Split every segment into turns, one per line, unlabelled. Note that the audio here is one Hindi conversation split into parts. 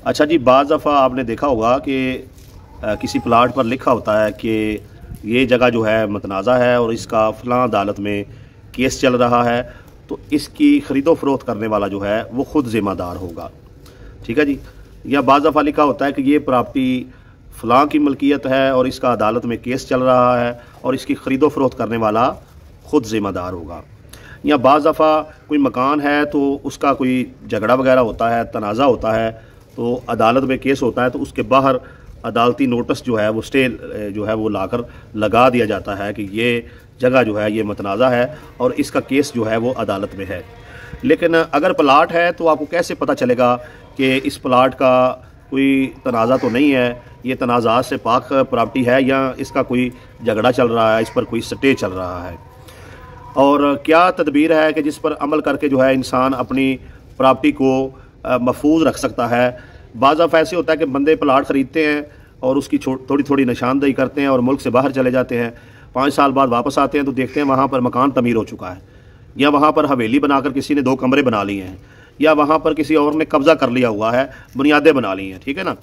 अच्छा जी, बाज़ दफ़ा आपने देखा होगा कि किसी प्लाट पर लिखा होता है कि ये जगह जो है मतनाज़ा है और इसका फ़लाँ अदालत में केस चल रहा है, तो इसकी ख़रीदो फ़रोख्त करने वाला जो है वो ख़ुद ज़िम्मेदार होगा। ठीक है जी। या बाज़ दफ़ा लिखा होता है कि ये प्रॉपर्टी फ़लाँ की मलकियत है और इसका अदालत में केस चल रहा है और इसकी ख़रीदो फ़रोख्त करने वाला ख़ुद ज़िम्मेदार होगा। या बाज़ दफ़ा कोई मकान है तो उसका कोई झगड़ा वगैरह होता है, तनाज़ा होता है, तो अदालत में केस होता है, तो उसके बाहर अदालती नोटिस जो है वो स्टे जो है वो लाकर लगा दिया जाता है कि ये जगह जो है ये मतनाज़ा है और इसका केस जो है वो अदालत में है। लेकिन अगर प्लाट है तो आपको कैसे पता चलेगा कि इस प्लाट का कोई तनाज़ा तो नहीं है, ये तनाज़ात से पाक प्रॉपर्टी है या इसका कोई झगड़ा चल रहा है, इस पर कोई स्टे चल रहा है, और क्या तदबीर है कि जिस पर अमल करके जो है इंसान अपनी प्रॉपर्टी को महफूज रख सकता है। बाज़ दफ़ा ऐसे होता है कि बंदे प्लाट ख़रीदते हैं और उसकी थोड़ी थोड़ी निशानदेही करते हैं और मुल्क से बाहर चले जाते हैं, 5 साल बाद वापस आते हैं तो देखते हैं वहाँ पर मकान तमीर हो चुका है, या वहाँ पर हवेली बनाकर किसी ने 2 कमरे बना लिए हैं, या वहाँ पर किसी और ने कब्ज़ा कर लिया हुआ है, बुनियादें बना ली हैं। ठीक है ना।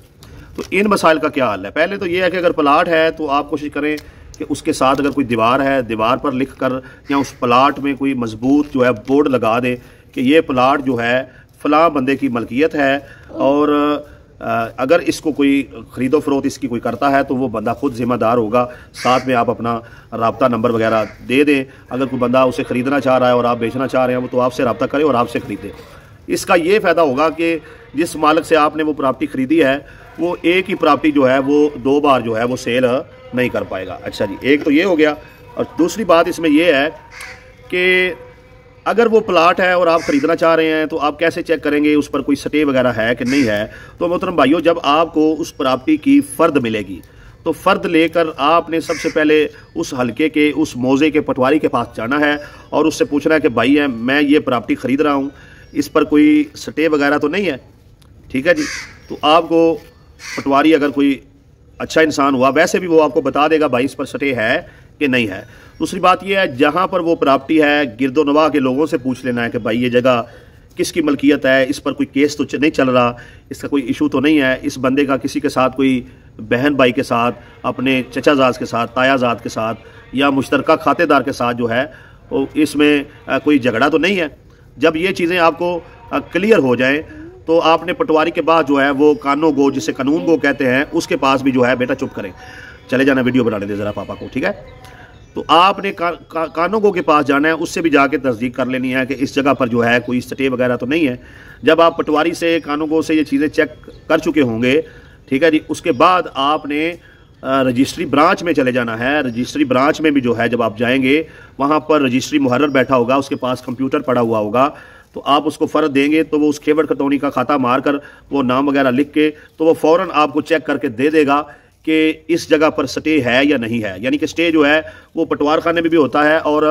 तो इन मसाइल का क्या हल है? पहले तो ये है कि अगर प्लाट है तो आप कोशिश करें कि उसके साथ अगर कोई दीवार है, दीवार पर लिख कर या उस प्लाट में कोई मजबूत जो है बोर्ड लगा दे कि ये प्लाट जो है फ़लाँ बंदे की मलकियत है, और अगर इसको कोई ख़रीदो फ़रोख्त इसकी कोई करता है तो वो बंदा ख़ुद ज़िम्मेदार होगा। साथ में आप अपना रब्ता नंबर वगैरह दे दें। अगर कोई बंदा उसे ख़रीदना चाह रहा है और आप बेचना चाह रहे हैं तो आपसे रब्ता करे और आपसे ख़रीदे। इसका ये फ़ायदा होगा कि जिस मालिक से आपने वो प्रॉपर्टी ख़रीदी है वो एक ही प्रॉपर्टी जो है वो 2 बार जो है वो सेल नहीं कर पाएगा। अच्छा जी, एक तो ये हो गया। और दूसरी बात इसमें यह है कि अगर वो प्लाट है और आप ख़रीदना चाह रहे हैं तो आप कैसे चेक करेंगे उस पर कोई स्टे वगैरह है कि नहीं है? तो मोहतरम भाइयों, जब आपको उस प्रॉपर्टी की फ़र्द मिलेगी तो फ़र्द लेकर आपने सबसे पहले उस हलके के, उस मौजे के पटवारी के पास जाना है और उससे पूछना है कि भाई है मैं ये प्रॉपर्टी ख़रीद रहा हूँ, इस पर कोई स्टे वगैरह तो नहीं है। ठीक है जी। तो आपको पटवारी अगर कोई अच्छा इंसान हुआ, वैसे भी वो आपको बता देगा भाई इस पर स्टे है कि नहीं है। दूसरी बात यह है, जहाँ पर वो प्रॉपर्टी है गिरदोनवा के लोगों से पूछ लेना है कि भाई ये जगह किसकी मलकियत है, इस पर कोई केस तो नहीं चल रहा, इसका कोई इशू तो नहीं है, इस बंदे का किसी के साथ कोई बहन भाई के साथ, अपने चचाजाद के साथ, तायाजाद के साथ या मुश्तरका खातेदार के साथ जो है वो इसमें कोई झगड़ा तो नहीं है। जब ये चीज़ें आपको क्लियर हो जाएँ तो आपने पटवारी के बाद जो है वो कानून गो, जिसे कानून गो कहते हैं, उसके पास भी जो है बेटा चुप करें, चले जाना, वीडियो बनाने दे ज़रा पापा को। ठीक है। तो आपने कानून गो के पास जाना है, उससे भी जाके तस्दीक कर लेनी है कि इस जगह पर जो है कोई स्टे वगैरह तो नहीं है। जब आप पटवारी से, कानून गो से ये चीज़ें चेक कर चुके होंगे, ठीक है जी, उसके बाद आपने रजिस्ट्री ब्रांच में चले जाना है। रजिस्ट्री ब्रांच में भी जो है जब आप जाएंगे वहाँ पर रजिस्ट्री मुहर्रर बैठा होगा, उसके पास कंप्यूटर पड़ा हुआ होगा, तो आप उसको फ़र्द देंगे तो वो उस खेवड़ खतौनी का खाता मारकर वो नाम वगैरह लिख के तो वो फ़ौरन आपको चेक करके दे देगा कि इस जगह पर स्टे है या नहीं है। यानी कि स्टे जो है वो पटवार खाने में भी होता है और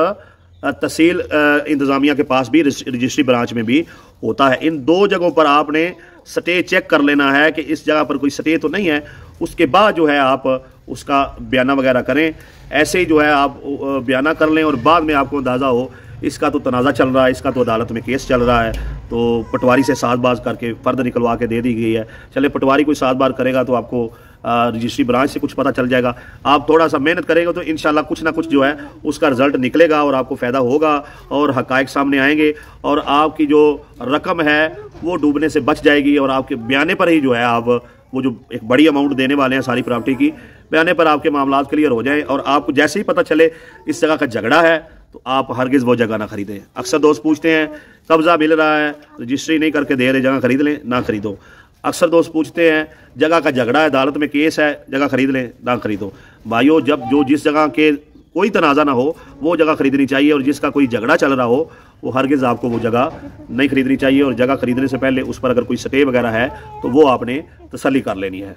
तहसील इंतज़ामिया के पास भी, रजिस्ट्री ब्रांच में भी होता है। इन 2 जगहों पर आपने स्टे चेक कर लेना है कि इस जगह पर कोई स्टे तो नहीं है। उसके बाद जो है आप उसका बयाना वगैरह करें। ऐसे ही जो है आप बयाना कर लें और बाद में आपको अंदाज़ा हो इसका तो तनाज़ा चल रहा है, इसका तो अदालत में केस चल रहा है, तो पटवारी से साज़बाज़ करके फ़र्द निकलवा के दे दी गई है। चले पटवारी कोई साज़बाज़ करेगा तो आपको रजिस्ट्री ब्रांच से कुछ पता चल जाएगा। आप थोड़ा सा मेहनत करेंगे तो इंशाल्लाह कुछ ना कुछ जो है उसका रिज़ल्ट निकलेगा और आपको फ़ायदा होगा और हक़ाइक़ सामने आएंगे और आपकी जो रकम है वो डूबने से बच जाएगी और आपके बयाने पर ही जो है आप वो जो एक बड़ी अमाउंट देने वाले हैं सारी प्रॉपर्टी की, बयाने पर आपके मामला क्लियर हो जाएँ और आपको जैसे ही पता चले इस जगह का झगड़ा है तो आप हरगिज़ वो जगह ना खरीदें। अक्सर दोस्त पूछते हैं कब्ज़ा मिल रहा है, रजिस्ट्री नहीं करके दे रहे, जगह खरीद लें, ना खरीदो। अक्सर दोस्त पूछते हैं जगह का झगड़ा है, अदालत में केस है, जगह खरीद लें, ना खरीदो। भाइयों, जब जिस जगह के कोई तनाज़ा ना हो वो जगह खरीदनी चाहिए और जिसका कोई झगड़ा चल रहा हो वो हरगिज़ आपको वो जगह नहीं खरीदनी चाहिए। और जगह खरीदने से पहले उस पर अगर कोई स्टे वगैरह है तो वो आपने तसल्ली कर लेनी है।